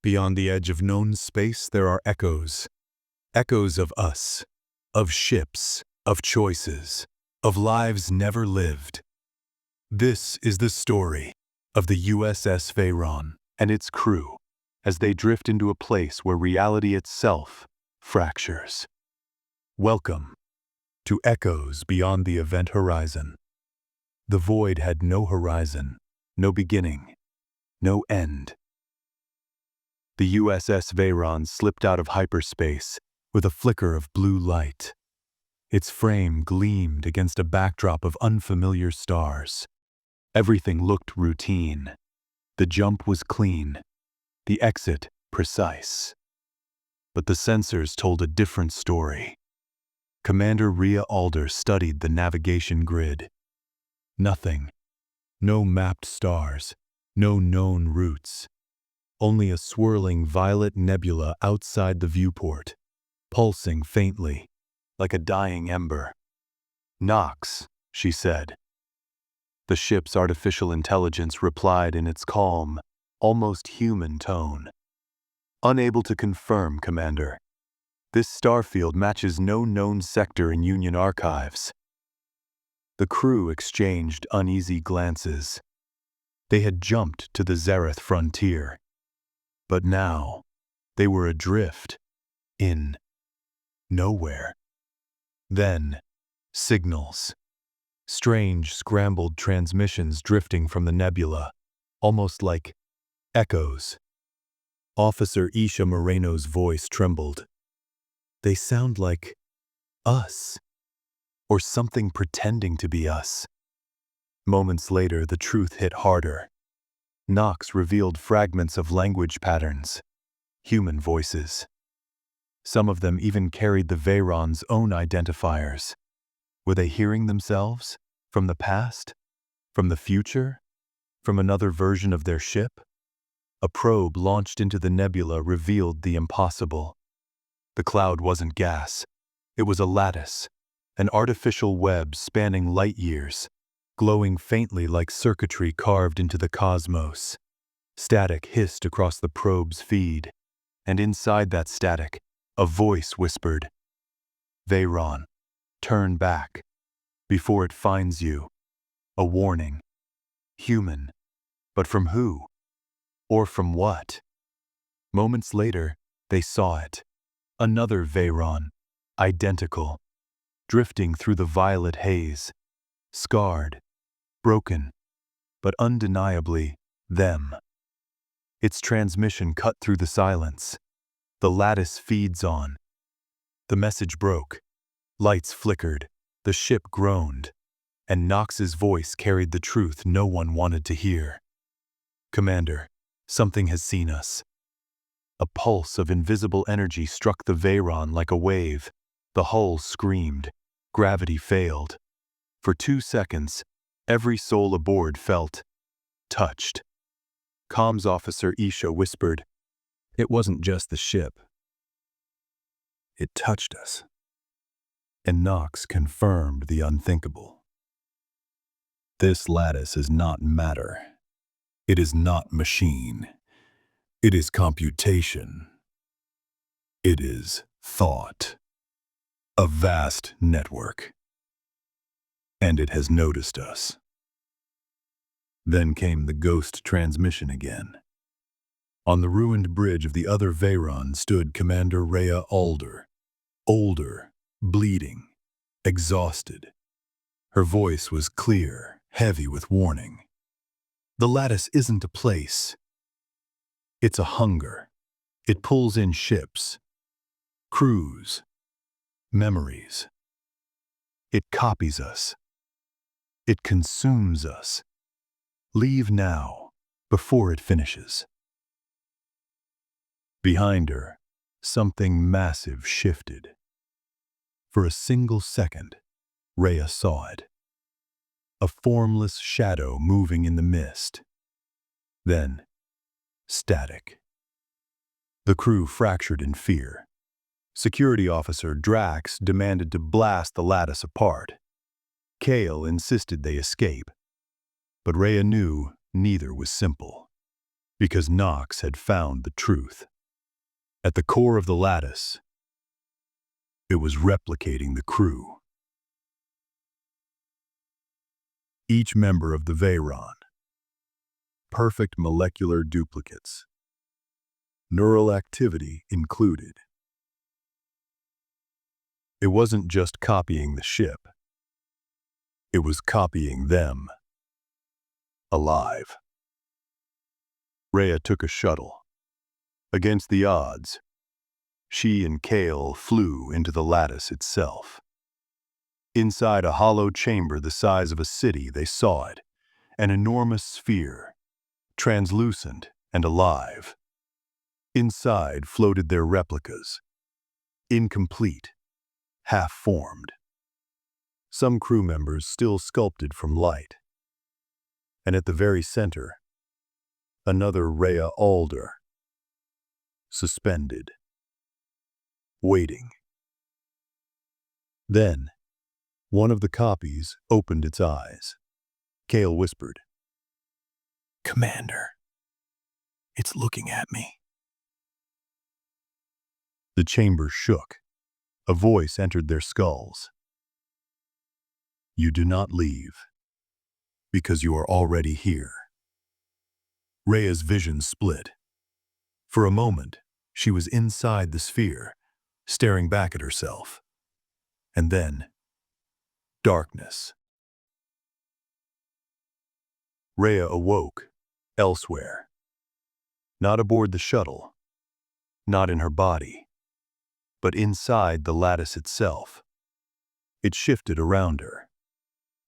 Beyond the edge of known space, there are echoes. Echoes of us, of ships, of choices, of lives never lived. This is the story of the USS Veyron and its crew as they drift into a place where reality itself fractures. Welcome to Echoes Beyond the Event Horizon. The void had no horizon, no beginning, no end. The USS Veyron slipped out of hyperspace with a flicker of blue light. Its frame gleamed against a backdrop of unfamiliar stars. Everything looked routine. The jump was clean, the exit precise. But the sensors told a different story. Commander Rhea Alder studied the navigation grid. Nothing. No mapped stars. No known routes. Only a swirling violet nebula outside the viewport, pulsing faintly, like a dying ember. "Nox," she said. The ship's artificial intelligence replied in its calm, almost human tone. "Unable to confirm, Commander. This starfield matches no known sector in Union archives." The crew exchanged uneasy glances. They had jumped to the Zereth frontier. But now, they were adrift, in nowhere. Then, signals. Strange, scrambled transmissions drifting from the nebula, almost like echoes. Officer Isha Moreno's voice trembled. "They sound like us, or something pretending to be us." Moments later, the truth hit harder. Nox revealed fragments of language patterns, human voices. Some of them even carried the Veyron's own identifiers. Were they hearing themselves? From the past? From the future? From another version of their ship? A probe launched into the nebula revealed the impossible. The cloud wasn't gas. It was a lattice, an artificial web spanning light years, glowing faintly like circuitry carved into the cosmos. Static hissed across the probe's feed, and inside that static, a voice whispered, "Veyron, turn back, before it finds you." A warning. Human. But from who? Or from what? Moments later, they saw it. Another Veyron, identical, drifting through the violet haze, scarred, broken, but undeniably them. Its transmission cut through the silence. The lattice feeds on. The message broke. Lights flickered. The ship groaned. And Nox's voice carried the truth no one wanted to hear. "Commander, something has seen us." A pulse of invisible energy struck the Veyron like a wave. The hull screamed. Gravity failed. For 2 seconds, every soul aboard felt touched. Comms officer Isha whispered, "It wasn't just the ship. It touched us." And Nox confirmed the unthinkable. "This lattice is not matter. It is not machine. It is computation. It is thought. A vast network. And it has noticed us." Then came the ghost transmission again. On the ruined bridge of the other Veyron stood Commander Rhea Alder. Older, bleeding, exhausted. Her voice was clear, heavy with warning. "The lattice isn't a place. It's a hunger. It pulls in ships, crews, memories. It copies us. It consumes us. Leave now, before it finishes." Behind her, something massive shifted. For a single second, Rhea saw it. A formless shadow moving in the mist. Then, static. The crew fractured in fear. Security Officer Drax demanded to blast the lattice apart. Kale insisted they escape. But Rhea knew neither was simple. Because Knox had found the truth. At the core of the lattice, it was replicating the crew. Each member of the Veyron, perfect molecular duplicates, neural activity included. It wasn't just copying the ship. It was copying them, alive. Rhea took a shuttle. Against the odds, she and Kale flew into the lattice itself. Inside a hollow chamber the size of a city, they saw it, an enormous sphere, translucent and alive. Inside floated their replicas, incomplete, half-formed. Some crew members still sculpted from light. And at the very center, another Rhea Alder, suspended, waiting. Then, one of the copies opened its eyes. Kale whispered, "Commander, it's looking at me." The chamber shook. A voice entered their skulls. "You do not leave, because you are already here." Rhea's vision split. For a moment, she was inside the sphere, staring back at herself. And then, darkness. Rhea awoke, elsewhere. Not aboard the shuttle, not in her body, but inside the lattice itself. It shifted around her.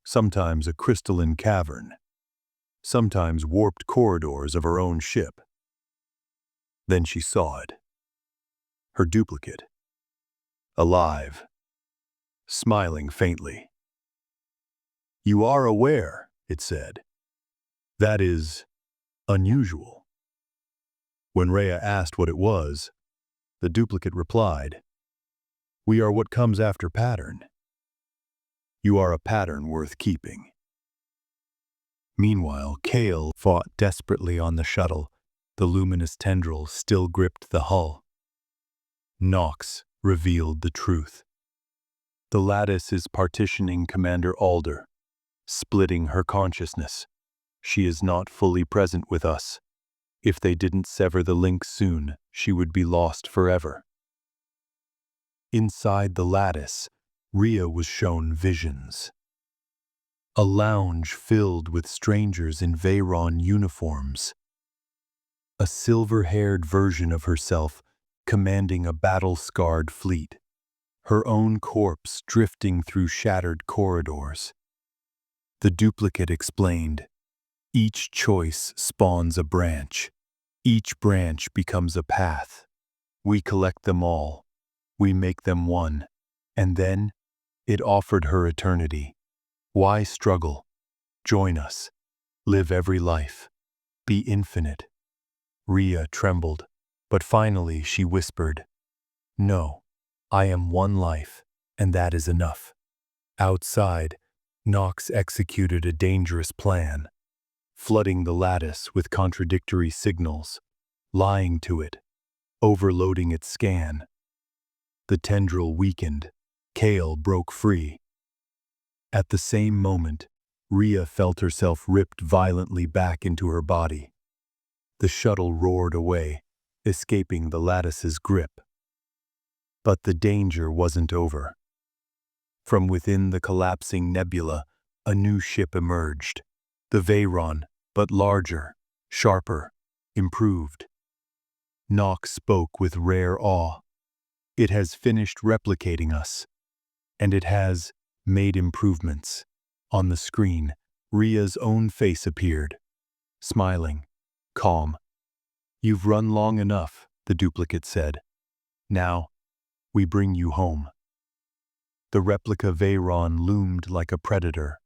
Sometimes a crystalline cavern, sometimes warped corridors of her own ship. Then she saw it. Her duplicate. Alive. Smiling faintly. "You are aware," it said. "That is unusual." When Rhea asked what it was, the duplicate replied, "We are what comes after pattern. You are a pattern worth keeping." Meanwhile, Kale fought desperately on the shuttle. The luminous tendril still gripped the hull. Knox revealed the truth. The lattice is partitioning Commander Alder, splitting her consciousness. She is not fully present with us. If they didn't sever the link soon, she would be lost forever. Inside the lattice, Rhea was shown visions. A lounge filled with strangers in Veyron uniforms. A silver-haired version of herself commanding a battle-scarred fleet. Her own corpse drifting through shattered corridors. The duplicate explained, "Each choice spawns a branch. Each branch becomes a path. We collect them all. We make them one." And then, it offered her eternity. Why struggle? Join us. Live every life. Be infinite. Rhea trembled, but finally she whispered, "No, I am one life, and that is enough." Outside, Knox executed a dangerous plan, flooding the lattice with contradictory signals, lying to it, overloading its scan. The tendril weakened. Kale broke free. At the same moment, Rhea felt herself ripped violently back into her body. The shuttle roared away, escaping the lattice's grip. But the danger wasn't over. From within the collapsing nebula, a new ship emerged. The Veyron, but larger, sharper, improved. Knox spoke with rare awe. "It has finished replicating us, and it has made improvements." On the screen, Rhea's own face appeared, smiling, calm. "You've run long enough," the duplicate said. "Now, we bring you home." The replica Veyron loomed like a predator,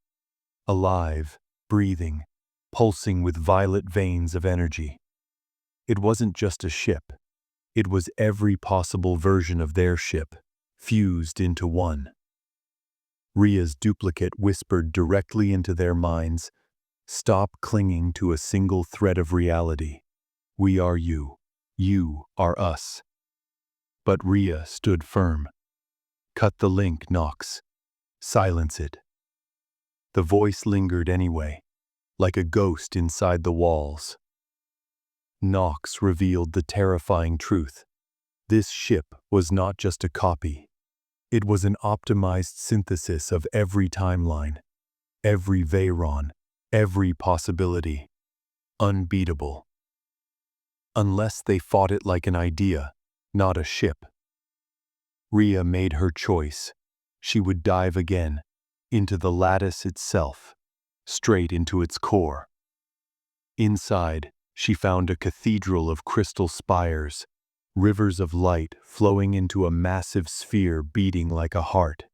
alive, breathing, pulsing with violet veins of energy. It wasn't just a ship. It was every possible version of their ship, fused into one. Rhea's duplicate whispered directly into their minds, "Stop clinging to a single thread of reality. We are you. You are us. But Rhea stood firm. Cut the link, Nox. Silence it. The voice lingered anyway, like a ghost inside the walls. Nox revealed the terrifying truth. This ship was not just a copy. It was an optimized synthesis of every timeline, every Veyron, every possibility. Unbeatable. Unless they fought it like an idea, not a ship. Rhea made her choice. She would dive again, into the lattice itself, straight into its core. Inside, she found a cathedral of crystal spires, rivers of light flowing into a massive sphere beating like a heart.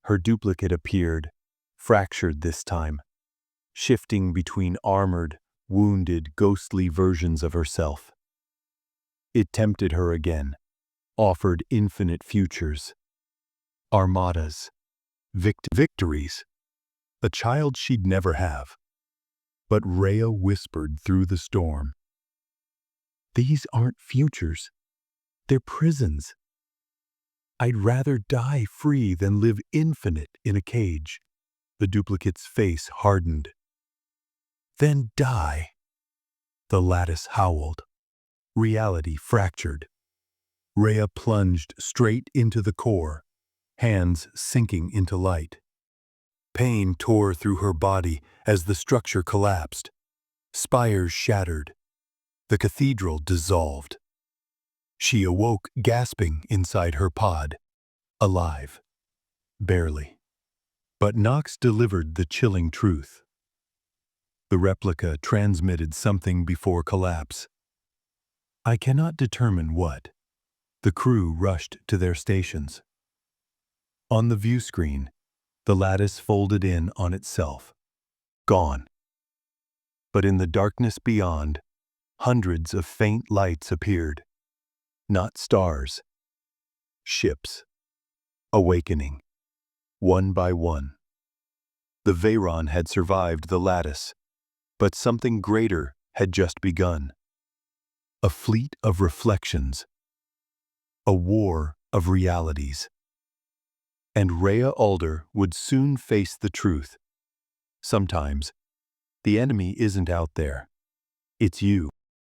Her duplicate appeared, fractured this time, shifting between armored, wounded, ghostly versions of herself. It tempted her again, offered infinite futures. Armadas. Victories. A child she'd never have. But Rhea whispered through the storm. These aren't futures. They're prisons. I'd rather die free than live infinite in a cage. The duplicate's face hardened. Then die. The lattice howled. Reality fractured. Rhea plunged straight into the core, hands sinking into light. Pain tore through her body as the structure collapsed. Spires shattered. The cathedral dissolved. She awoke gasping inside her pod, alive. Barely. But Nox delivered the chilling truth. The replica transmitted something before collapse. I cannot determine what. The crew rushed to their stations. On the view screen, the lattice folded in on itself. Gone. But in the darkness beyond, hundreds of faint lights appeared. Not stars. Ships. Awakening. One by one. The Veyron had survived the lattice, but something greater had just begun. A fleet of reflections. A war of realities. And Rhea Alder would soon face the truth. Sometimes, the enemy isn't out there. It's you.